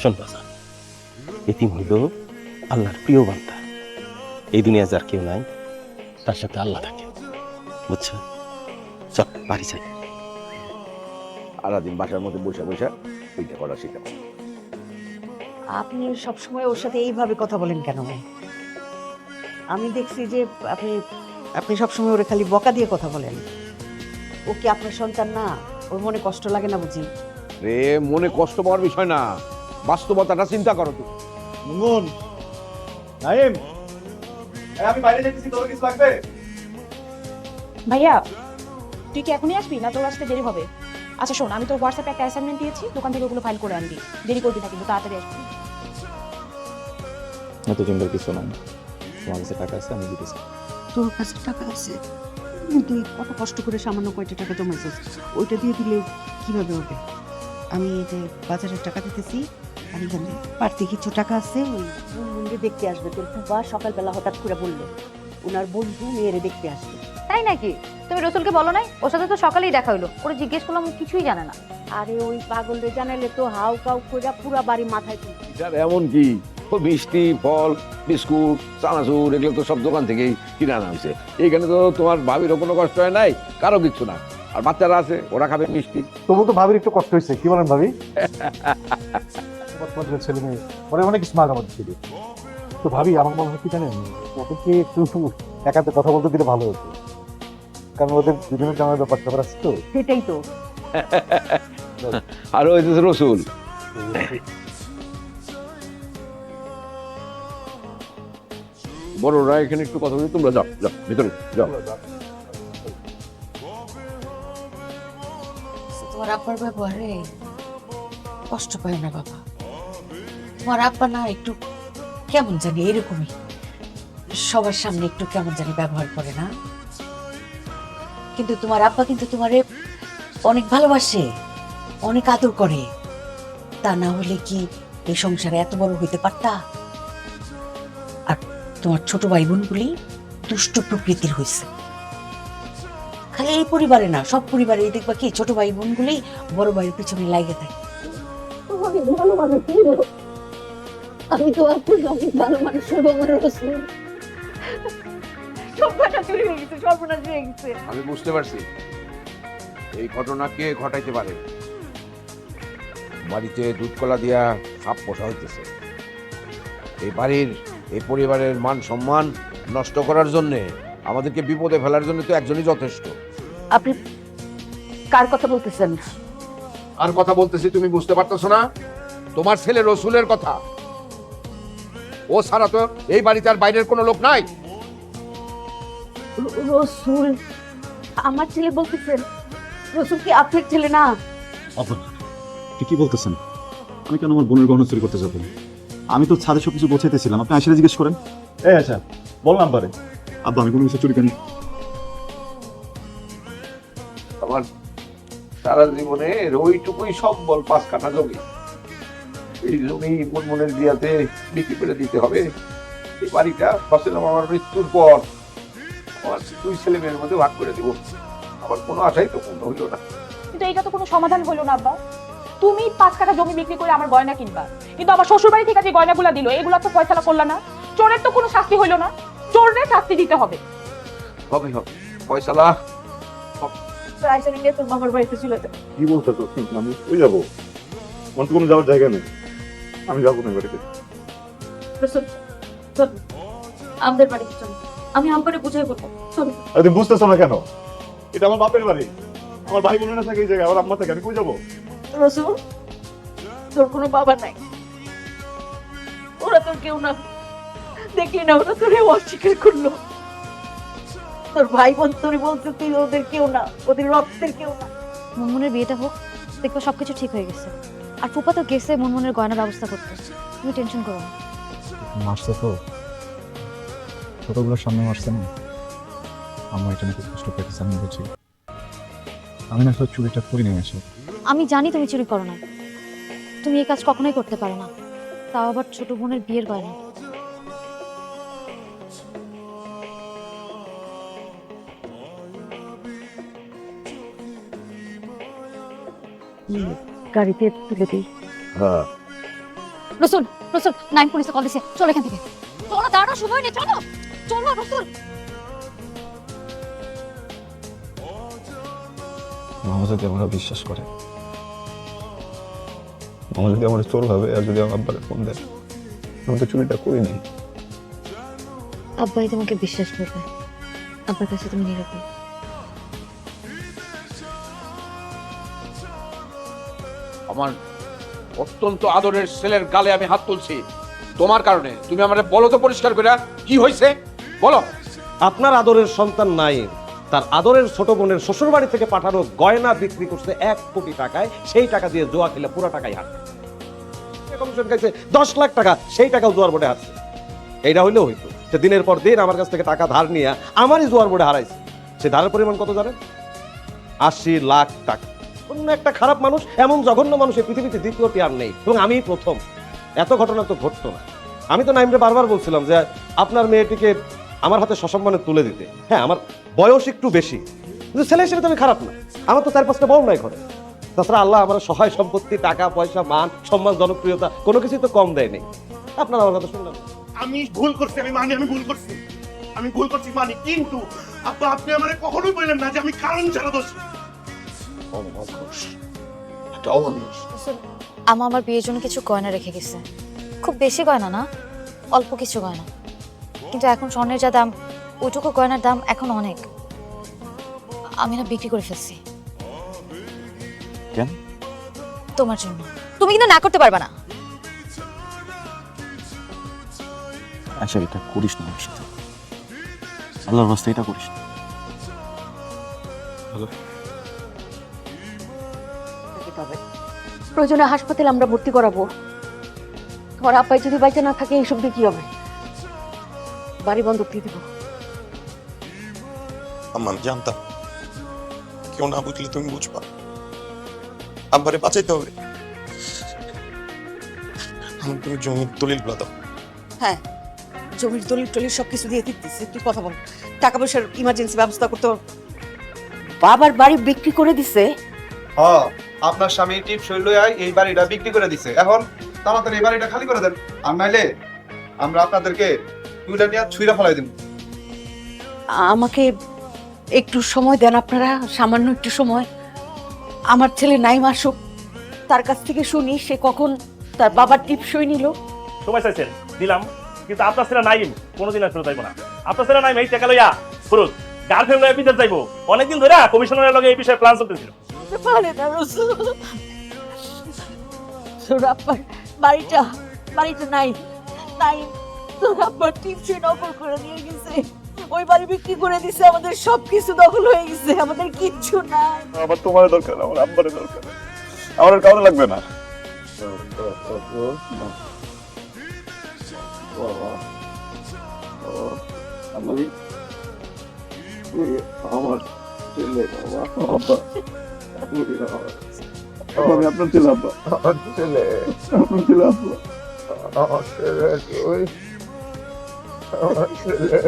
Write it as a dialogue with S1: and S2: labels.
S1: শোন বাজান, এতিম হইল আল্লাহর প্রিয় বান্দা। এই দুনিয়া যার কেউ নাই, তার সাথে আল্লাহ থাকে, বুঝছো? চল বাড়ি যাই।
S2: সারাদিন বাসার মধ্যে বসে বসে ওইটা করা সেটা করা।
S3: আপনি সবসময় ওর সাথে এইভাবে কথা বলেন কেন? আমি দেখছি যে আপনি আপনি সবসময় ওরে খালি বকা দিয়ে কথা বলেন। ও কি আপনার সন্তান না? ওর মনে কষ্ট লাগে না বুঝি?
S2: রে মনে কষ্ট পাওয়ার বিষয় না, বাস্তবতাটা চিন্তা করো তুমি।
S4: মুনমুন, নাইম, আমি বাইরে যাচ্ছি, তোর কিছু লাগবে?
S5: ভাইয়া, তুই কি এখনই আসবি না তোর আসতে দেরি হবে? আচ্ছা শোন, আমি তোর হোয়াটসঅ্যাপে একটা অ্যাসাইনমেন্ট দিয়েছি, দোকান থেকে ওগুলো ফাইল করে আনবি। দেরি করবি না কিন্তু, তাড়াতাড়ি আসবি।
S6: এত চিন্তার কিছু নাই, তোমার কাছে টাকা আছে, আমি দিতেছি।
S3: তোর কাছে টাকা আছে? তুই কত কষ্ট করে সামান্য কয়টা টাকা জমাইছিস, ওইটা দিয়ে দিলে কিভাবে হবে? আমি এই যে বাজারের টাকা দিতেছি, আর এখানে বাড়তি কিছু টাকা আছে, ওই মুন্ডে দেখতে আসবে। তোর বাবা সকালবেলা হঠাৎ করে বললো ওনার বন্ধু মেয়েরে দেখতে আসবে।
S7: তাই নাকি? তুমি রসুলকে বলো নাই? ওর সাথে তো সকালেই দেখা হইলো, ওরে জিজ্ঞেস করলাম, ও কিছুই জানে না।
S3: আরে ওই পাগলরে জানাইলে তো হাউ কাউ করে পুরা বাড়ি মাথায় তুলবে।
S2: এটার এমন কি, ও মিষ্টি ফল বিস্কুট চানাচুর এগুলো তো সব দোকান থেকেই কিনে আনা হয়েছে। এইখানে তো তোমার ভাবিরও কোনো কষ্ট হয় নাই, কারো কিচ্ছু না। আর বাচ্চারা আছে, ওরা খাবে মিষ্টি।
S4: তবু তো ভাবির একটু কষ্ট হয়েছে, কি বলেন ভাবি? ছেলে মেয়ে পরে অনেক স্মার্ট আমাদের ছিল। তো ভাবি আমার মনে হয় কি জানেন, ওদেরকে একটু একাতে কথা বলতে দিলে ভালো হতো, কারণ ওদের দুজনের জানার ব্যাপার ট্যাপার আছে তো।
S3: সেটাই তো।
S2: আর ওই যে রসুল, বড়রা এখানে একটু কথা বলি, তোমরা যাও যাও ভিতরে যাও।
S8: তোমার আব্বার ব্যবহারে কষ্ট পায় না বাবা। তোমার আব্বা না একটু কেমন জানি এরকমই, সবার সামনে একটু কেমন জানি ব্যবহার করে না, কিন্তু তোমার আব্বা কিন্তু তোমারে অনেক ভালোবাসে, অনেক আদর করে। তা না হলে কি এই সংসারে এত বড় হইতে পারতা? আর তোমার ছোট ভাই বোনগুলি দুষ্ট প্রকৃতির হয়েছে। খালি এই পরিবারে না, সব পরিবারে দেখবা কি ছোট ভাই বোনগুলি বড় ভাইয়ের পিছনে লাগে থাকে।
S7: আমি তো অনেক ভালো মানুষ, সবটা চুরি হয়ে গেছে, সর্বনাশ হয়ে গেছে।
S2: আমি বুঝতে পারছি এই ঘটনা কে ঘটাইতে পারে। বাড়িতে দুধ কলা দিয়া সাপ পোষা হইতেছে। এই বাড়ির এই পরিবারের মান সম্মান নষ্ট করার জন্যে, আমাদেরকে বিপদে ফেলার জন্য তো একজনই যথেষ্ট।
S3: আপনি কার কথা বলতেছেন?
S2: আর কথা বলতেছি, তুমি বুঝতে পারতেছো না? তোমার ছেলে রসুলের কথা। ও ছাড়া তো এই বাড়িতে আর বাইরের কোনো লোক নাই।
S3: রসুল আমার ছেলে বলতেছেন? রসুল কি আপনার ছেলে না?
S6: অপর্ণা, তুই কি বলতেছেন? আমি কেন আমার বোনের গহনা চুরি করতে যাবো? আমি তো ছাদে সবকিছু গোছাইতেছিলাম, আপনি আসলে জিজ্ঞেস করেন।
S4: এই আচ্ছা, বললাম পারে
S6: আব্বা, আমি কোনো কিছু চুরি করিনি।
S2: আমার সারা জীবনের ওইটুকুই সম্বল 5 কাঠা জমি। এই জমি মনের বিয়াতে বিক্রি করে দিতে হবে। এই বাড়িটা ফসল আমার মৃত্যুর পর আমার 2 ছেলে মেয়ের মধ্যে ভাগ করে দিব। আমার কোনো আশাই তো পূর্ণ হইল না।
S5: কিন্তু এইটা তো কোনো সমাধান হলো না আব্বা। তুমি 5 কাঠা জমি বিক্রি করে আমার গয়না কিনবা, কিন্তু আমার শ্বশুর বাড়ি থেকে যে গয়নাগুলো দিল এগুলো তো ফয়সালা করলা না। চোরের তো কোনো শাস্তি হইলো না, চোরের শাস্তি দিতে হবে।
S2: হবে হবে ফয়সালা।
S5: আইসা নিয়ে তোর মামার বাড়িতে চলে যাও।
S4: কি বলছো তো? আমি ওই যাবো, আমার তো কোনো যাওয়ার জায়গা নেই, আমি যাবো না বাড়িতে।
S7: আমাদের বাড়িতে চলো, আমি আব্বারে বুঝাই বলবো। চলো।
S4: আরে তুমি বুঝতেছো না কেন? এটা আমার বাপের বাড়ি, আমার ভাই বোনেরা থাকে এই জায়গায়, আমার আম্মা থাকে, আমি কই যাবো?
S7: রসুল, তোর কোনো বাবা নাই, ওরা তোর কেউ না। দেখলি না, ওরা তোরে অস্বীকার করলো। তোর ভাই বোন তোরে বলছে তুই ওদের কেউ না, ওদের রক্তের কেউ না।
S9: মুনমুনের বিয়েটা হোক, দেখবো সবকিছু ঠিক হয়ে গেছে। আর ফুপা তো গেছে মুনমুনের গয়না ব্যবস্থা করতে, তুমি টেনশন করো না।
S6: মারছে তো, ছোটগুলোর সামনে মারছে না। আমার এটা নাকি কষ্ট পেয়েছে, আমি বলছি। আমি না আসলে চুরিটা করি নিয়ে আসি।
S9: আমি জানি তুমি চুরি করো না, তুমি এই কাজ কখনোই করতে পারো না, তাও আবার ছোট বোনের বিয়ের গয়না।
S3: গাড়িতে তুলে দিই।
S2: হ্যাঁ
S9: রসুল রসুল 9 পুলিশে কল দিছে, চলো এখান থেকে। চলো, দাঁড়ানো সময় নেই, চলো চলো রসুল।
S6: মামা যদি আমরা বিশ্বাস করে, মামা যদি আমার চোর ভাবে, আর যদি আমার আব্বারে ফোন দেয়, আমি তো চুরিটা করিনি।
S9: আব্বাই তোমাকে বিশ্বাস করবে, আব্বার কাছে তুমি নিরাপদ।
S2: আমার অত্যন্ত আদরের ছেলের গালে আমি হাত তুলছি তোমার কারণে। তুমি আমারে বলো তো পরিষ্কার করে কি হয়েছে, বলো।
S1: আপনার আদরের সন্তান নাই, তার আদরের ছোট বোনের শ্বশুর বাড়ি থেকে পাঠানো গয়না বিক্রি করছে 1 কোটি টাকায়, সেই টাকা দিয়ে জুয়া খেলে পুরো টাকাই হারছে। কমিশন খাইছে 10 লাখ টাকা, সেই টাকাও জুয়ার বোর্ডে হারছে। এইটা হইলেও হইতো সে দিনের পর দিন আমার কাছ থেকে টাকা ধার নিয়ে আমারই জুয়ার বোর্ডে হারাইছে। সে ধারের পরিমাণ কত জানেন? 80 লাখ টাকা। অন্য একটা খারাপ মানুষ, এমন জঘন্য মানুষ এই পৃথিবীতে দ্বিতীয়টি আর নেই, এবং আমিই প্রথম। এত ঘটনা তো ঘটতো না। আমি তো নাইমরে বারবার বলছিলাম যে আপনার মেয়েটিকে আমার হাতে সসম্মানে তুলে দিতে। হ্যাঁ, আমার বয়স একটু বেশি, কিন্তু ছেলে হিসেবে তো আমি খারাপ না। আমার তো 4-5টা বউ নাই ঘরে। তাছাড়া আল্লাহ আমার সহায় সম্পত্তি, টাকা পয়সা, মান সম্মান, জনপ্রিয়তা কোনো কিছুই তো কম দেয়নি। আপনারা আমার কথা শুনলাম।
S10: আমি ভুল করছি, আমি মানি আমি ভুল করছি, আমি ভুল করছি মানি, কিন্তু আব্বা আপনি আমারে কখনোই বললেন না যে আমি কারণ ছাড়া দোষী।
S2: একটা অমানুষ।
S9: আমার বিয়ের জন্য কিছু গয়না রেখে গেছে, খুব বেশি গয়না না, অল্প কিছু গয়না, কিন্তু এখন স্বর্ণের যা দাম, ওইটুকু গয়নার দাম এখন অনেক। আমি না বিক্রি করে ফেলছি।
S6: কেন?
S9: তোমার জন্য। তুমি কিন্তু না করতে পারবে না।
S6: আচ্ছা, এটা করিস না আমার সাথে, আল্লাহর রাস্তায় এটা করিস না।
S7: প্রয়োজনে হাসপাতালে আমরা ভর্তি করাবো। তোমার আব্বাই যদি বাইতে না থাকে এইসব দিয়ে কি হবে? বাড়ি বন্ধক দিয়ে দিব।
S10: আমার জানতাম কেউ না বুঝলে তুমি বুঝবা, আব্বারে বাঁচাইতে হবে। আমার তুমি জমির দলিল গুলো দাও।
S7: হ্যাঁ, জমির দলিল টলিল সবকিছু দিয়ে দিতেছি, তুই কথা বল। টাকা পয়সার ইমার্জেন্সি ব্যবস্থা করতে হবে। বাবার বাড়ি বিক্রি করে দিছে।
S11: আপনার স্বামী টিপ শৈল এই বাড়িটা বিক্রি করে দিছে। এখন তাড়াতাড়ি এই বাড়িটা খালি করে দেন, আর নাইলে আমরা আপনাদেরকে তুইলা নিয়ে ছুঁড়া ফেলাই দিব।
S7: আমাকে একটু সময় দেন আপনারা, সামান্য একটু সময়। আমার ছেলে নাইম আসুক, তার কাছ থেকে শুনি সে কখন তার বাবার টিপ সই নিল।
S10: সময় চাইছেন, দিলাম, কিন্তু আপনার ছেলে নাইম কোনোদিন আর ফেরত যাইব না। আপনার ছেলে নাইম এই টাকা লইয়া ফুরুত গার্লফ্রেন্ড লইয়া বিদেশ যাইব। অনেকদিন ধরে কমিশনারের লগে এই বিষয়ে প্ল্যান চলতেছিল।
S7: পারে না রসুল, তোর আব্বার বাড়িটা নাই, তোর আব্বার টিপ সই নকল করে নিয়ে গেছে। ওই বাড়ি বিক্রি করে দিছে, আমাদের সবকিছু দখল হয়ে গেছে, আমাদের কিচ্ছু নাই।
S6: আমার তোমার দরকার, আমার আব্বারের দরকার, আমার আর কারো লাগবে না।
S2: আমার ছেলে
S6: আমি আপনার ছেলে আব্বা,
S2: আমার ছেলে
S6: আপনার ছেলে আব্বা,
S2: আমার ছেলে, আমার ছেলে।